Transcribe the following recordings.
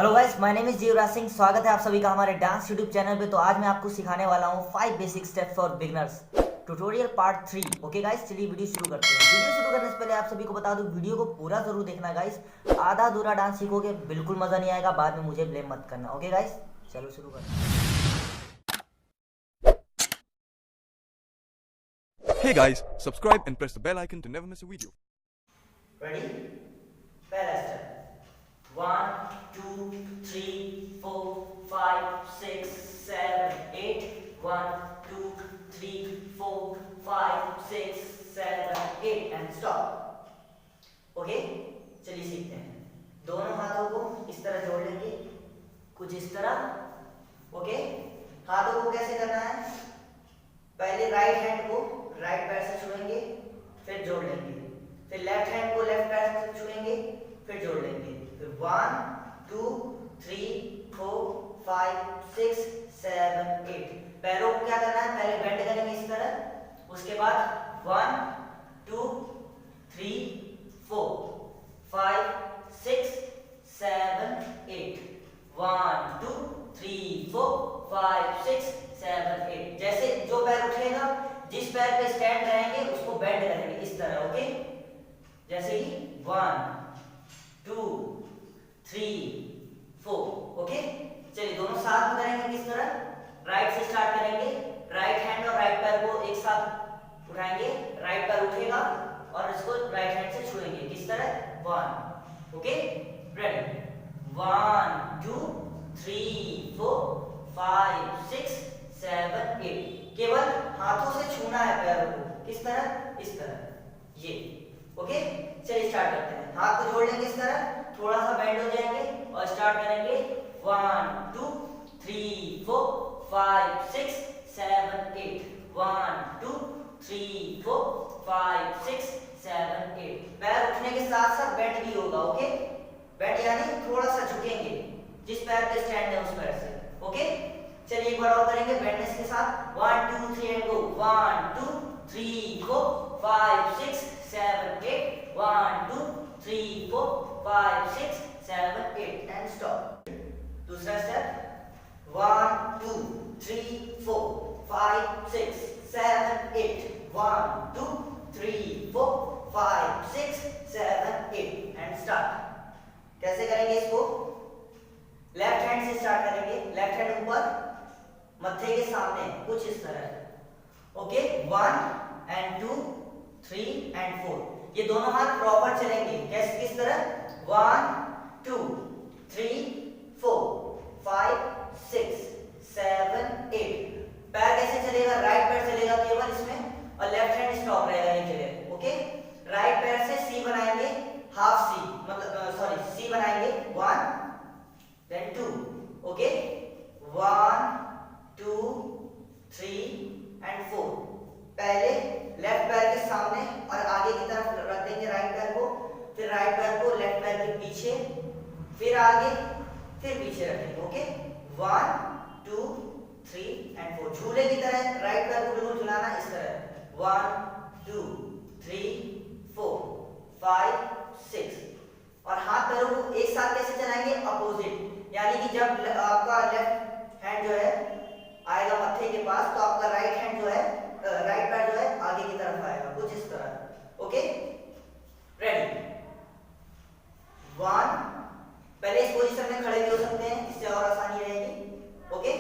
Hello guys, my name is Yuvraj Singh. स्वागत है आप सभी का हमारे डांस यूट्यूब चैनल पे। तो आज मैं आपको सिखाने वाला हूँ 5 basic steps for beginners, tutorial part 3। Okay guys, चलिए वीडियो शुरू करते हैं। वीडियो शुरू करने से पहले आप सभी को बता दूं, वीडियो को पूरा जरूर देखना गाइस। आधा अधूरा डांस सीखोगे बिल्कुल मजा नहीं आएगा, बाद में मुझे ब्लेम मत करना। ओके गाइस, चलो शुरू करते हैं। Hey guys, subscribe and press the bell icon to never miss a video. Ready? पहला स्टेप 1 2 3 4 5 6 7 8 1 2 3 4 5 6 7 8 एंड स्टॉप। ओके, चलिए सीखते हैं। दोनों हाथों को इस तरह जोड़ लेंगे, कुछ इस तरह। ओके, हाथों को कैसे करना है? पहले राइट हैंड को राइट पैर से छुएंगे, फिर जोड़ लेंगे। फिर लेफ्ट हैंड को लेफ्ट पैर से छुएंगे, फिर जोड़ लेंगे। फिर 1 2 3 4 5 6 7 8। पैरों को क्या करना है? पहले बेंड करेंगे इस तरह, उसके बाद 1 2 3 4 5 6 7 8 1 2 3 4 5 6 7 8। जैसे जो पैर उठेगा, जिस पैर पे स्टैंड रहेंगे उसको बेंड करेंगे इस तरह। ओके, जैसे ही 1 2 3 4। ओके, चलिए दोनों साथ में करेंगे। किस तरह? राइट से स्टार्ट करेंगे। राइट हैंड और राइट पैर को एक साथ उठाएंगे, राइट पैर उठेगा और इसको राइट हैंड से छुएंगे। किस तरह? 1। Okay, ready? 1 2 3 4 5 6 7 8। केवल हाथों से छूना है पैरों को। किस तरह? इस तरह, ये। ओके, चलिए स्टार्ट करते हैं। हाथ को जोड़ लेंगे इस तरह, थोड़ा सा बेंड हो जाएंगे और स्टार्ट करेंगे। 1 2 3 4 5 6 7 8 1 2 3 4 5 6 7 8। पैर उठने के साथ साथ बेंड भी होगा। ओके, बेंड यानी थोड़ा सा झुकेंगे, जिस पैर पे स्टैंड है उस पैर से। ओके, चलिए एक बार और करेंगे बेंडनेस के साथ। 1 2 3 एंड गो। 1 2 3 4 5 6 7 8 1 2 3 4 5 6 7 8 and stop. दूसरा स्टेप 1 2 3 4 5 6 7 8 1 2 3 4 5 6 7 8 एंड स्टार्ट। कैसे करेंगे इसको? लेफ्ट हैंड से स्टार्ट करेंगे। लेफ्ट हैंड ऊपर, मत्थे के सामने, कुछ इस तरह। Okay, 1 and 2 3 and 4। ये दोनों हाथ प्रॉपर चलेंगे। कैसे? किस तरह? 1 2 3 4 5 6 7 8। पैर कैसे चलेगा? राइट पैर चलेगा केवल इसमें, और लेफ्ट हैंड स्टॉप रहेगा ये जगह। ओके, राइट पैर से सी बनाएंगे, हाफ सी, मतलब सॉरी सी बनाएंगे। 1 then 2। Okay, 1 2 3 and 4। पहले लेफ्ट पैर के सामने और आगे की तरफ रख देंगे राइट पैर को, फिर राइट पैर को लेफ्ट पैर के पीछे, फिर आगे, फिर पीछे रखेंगे। Okay, 1 2 3 and 4। झूले की तरह राइट पैर को बिल्कुल झुलाना इस तरह। 1 2 3 4 5 6। और हाथ पैरों को एक साथ कैसे चलाएंगे? अपोजिट, यानी कि जब आपका लेफ्ट हैंड जो है आएगा मत्थे के पास, तो आपका राइट हैंड जो है, राइट पैर जो है आगे की तरफ आएगा, कुछ इस तरह। Okay, ready? 1। पहले इस पोजीशन में खड़े भी हो सकते हैं, इससे और आसानी रहेगी। ओके,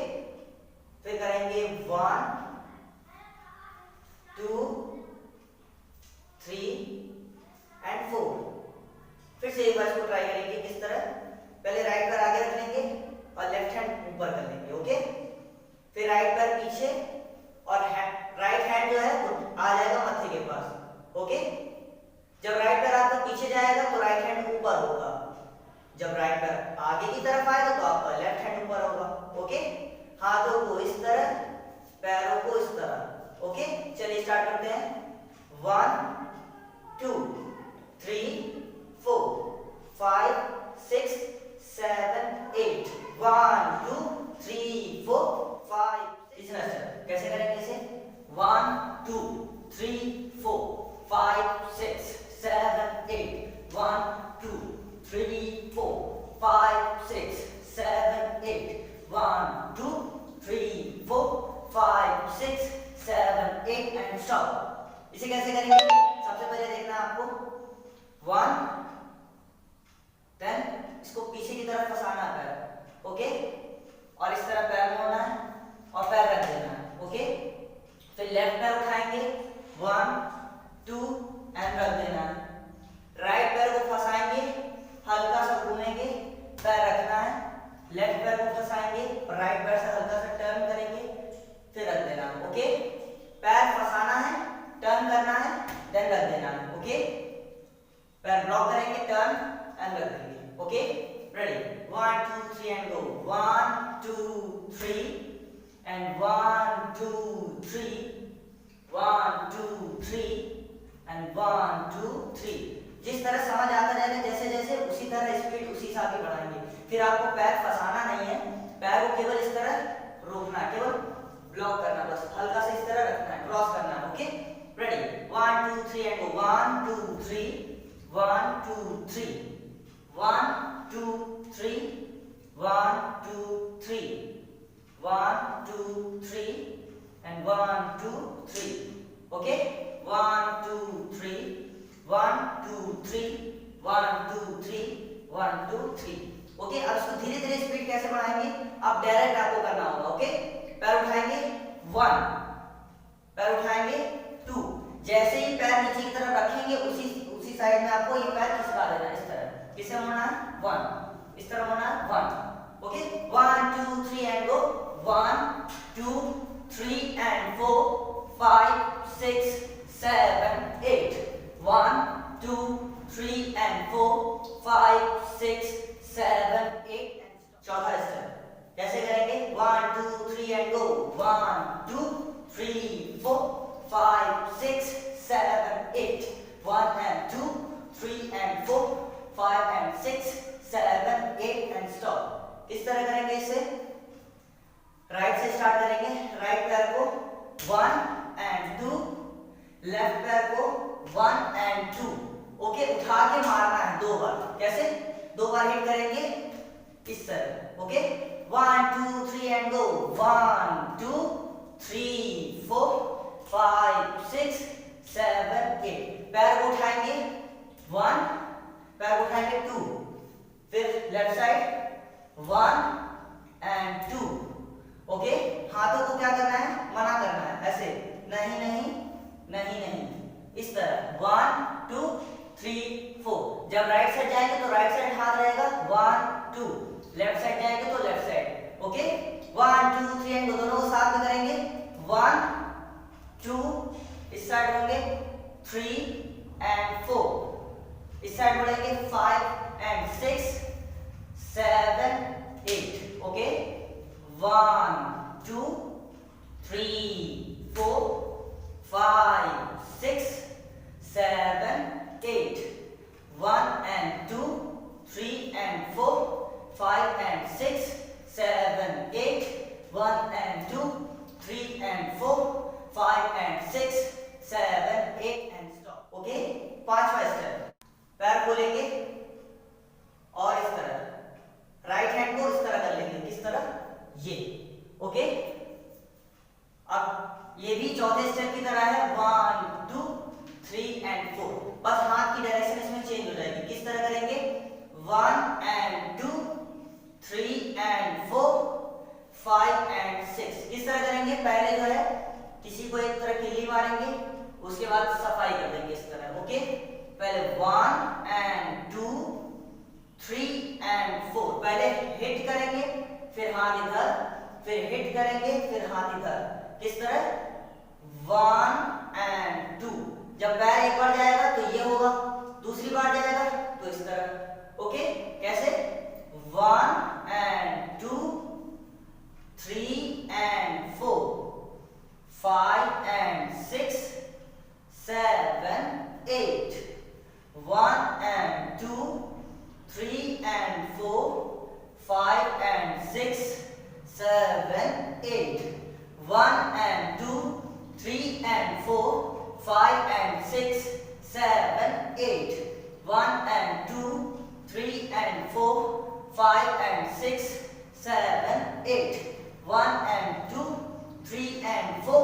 फिर करेंगे 1 2 3 एंड 4। फिर से एक बार इसको ट्राई करेंगे। किस तरह? पहले राइट पैर आगे रख लेंगे और लेफ्ट हैंड ऊपर कर लेंगे। ओके, फिर राइट पैर पीछे और राइट हैंड जो है वो आ जाएगा मत्थे के पास। ओके, जब राइट पैर आपका पीछे जाएगा तो राइट हैंड ऊपर होगा, जब राइट पैर आगे की तरफ आएगा तो आपका लेफ्ट हैंड ऊपर होगा। ओके, हाथों को इस तरह, पैरों को इस तरह। ओके, चलिए स्टार्ट करते हैं। 1 2 3 4 5 6 7 8 1 2 3 4 5। तीसरा स्टेप कैसे करेंगे इसे? 1 2 3 4 5 6 7 8 1 2 3 4 5 6 इसे कैसे करेंगे? सबसे पहले देखना आपको 1, देन इसको पीछे की तरफ फंसाना है पैर, ओके, और इस तरह पैर मोड़ना है और पैर रख देना है, ओके। फिर लेफ्ट पैर उठाएंगे 1 2 एंड रख देना है। राइट पैर को फंसाएंगे, हल्का सा घूमेंगे, पैर रखना है, लेफ्ट पैर को फंसाएंगे, राइट पैर से हल्का सा टर्न करेंगे, फिर रख देना है, ओके। पैर फंसाना है, टर्न करना है, देन रख देना है, ओके। पैर ब्लॉक करेंगे, टर्न एंड रख देंगे, okay. Ready, 1 2 3 and go. 1 2 3 and 1 2 3 1 2 3 and 1 2 3। जिस तरह समझ आता रहेगा जैसे जैसे उसी तरह स्पीड उसी हिसाब से बढ़ाएंगे। फिर आपको पैर फंसाना नहीं है, पैर को केवल इस तरह रोकना है, केवल ब्लॉक करना, बस हल्का सा इस तरह रखना है, क्रॉस करना है, okay. Ready, 1 2 3 and go. 1 2 3 1 2 3 1 2 3 1 2 3 1 2 3 and 1 2 3, okay. 1 2 3 1 2 3 1 2 3 1 2 3, okay. अब इसको धीरे धीरे स्पीड कैसे बढ़ाएंगे? अब डायरेक्ट आपको करना होगा, ओके। पैर उठाएंगे 1, पैर उठाएंगे 2, जैसे ही पैर नीचे की तरफ रखेंगे उसी साइड में आपको ये पैर खिसका देना है, इस तरह। किसे मोड़ना है? 1, इस तरह मोड़ना है 1, okay. 1 2 3 and go. 1 2 3 and 4 5 6 7 8 1 2 3 and 4 5 6 7 8 and चौथा स्टेप कैसे करेंगे? 1 2 3 and go। 1 2 3 4 5 6 7 8 1 and 2 3 and 4 5 and 6 7 8 and stop। किस तरह करेंगे इसे? राइट से स्टार्ट करेंगे, राइट पैर को 1 and 2, लेफ्ट पैर को 1 and 2, ओके। उठा के मारना है 2 बार, कैसे? 2 बार हिट करेंगे इस तरह, ओके। 1 2 3 and go। 1 2 3 4 5 6 7 8, पैर को उठाएंगे 1, पैर को उठाएंगे 2, फिर लेफ्ट साइड 1 and 2, ओके। हाथों को क्या करना है? मना करना है, ऐसे नहीं नहीं नहीं नहीं, इस तरह 1 2 3 4। जब राइट साइड जाएंगे तो राइट साइड हाथ रहेगा 1 2, लेफ्ट साइड जाएंगे तो लेफ्ट साइड, ओके। 1 2 3 एंड दोनों को साथ में करेंगे। 1 2, इस साइड होंगे 3 and 4, इस साइड बढ़ेंगे 5 and 6 7 8, okay. 1 2 3 4 5 6 7 8 1 and 2 3 and 4 5 and 6 7 8 1 and 2 3 and 4 5 and 6 7 8 and stop, okay. पांचवा स्टेप, पैर खोलेंगे और इस तरह राइट हैंड को इस तरह कर लेंगे, किस तरह? ये, ओके। अब ये भी चौथे स्टेप की तरह है, 1 2 3 and 4, बस हाथ की डायरेक्शन इसमें चेंज हो जाएगी। किस तरह करेंगे? 1 and 2 3 and 4 5 and 6, किस तरह करेंगे? पहले जो है किसी को एक तरह किल्ली मारेंगे, उसके बाद सफाई कर देंगे इस तरह, ओके। पहले 1 and 2 3 and 4, पहले हिट करेंगे, फिर हाथ इधर, फिर हिट करेंगे, फिर हाथ इधर, किस तरह? 1 and 2। जब पैर एक बार जाएगा तो ये होगा, दूसरी बार जाएगा तो इस तरह, ओके। कैसे? 1 and 2 3 and 4 5 and 6 7 8 1 and 2 3 and 4 5 and 6 7 8 1 and 2 3 and 4 5 and 6 7 8 1 and 2 3 and 4 5 and 6 7 8 1 and 2 3 and 4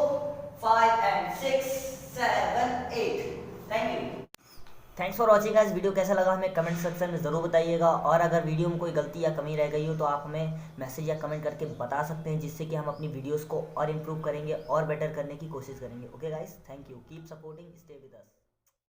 5 and 6 7 8। Thank you. Thanks for watching guys. Video कैसा लगा हमें कमेंट सेक्शन में ज़रूर बताइएगा, और अगर वीडियो में कोई गलती या कमी रह गई हो तो आप हमें मैसेज या कमेंट करके बता सकते हैं, जिससे कि हम अपनी वीडियोस को और इम्प्रूव करेंगे और बेटर करने की कोशिश करेंगे। Okay guys, thank you, keep supporting, stay with us.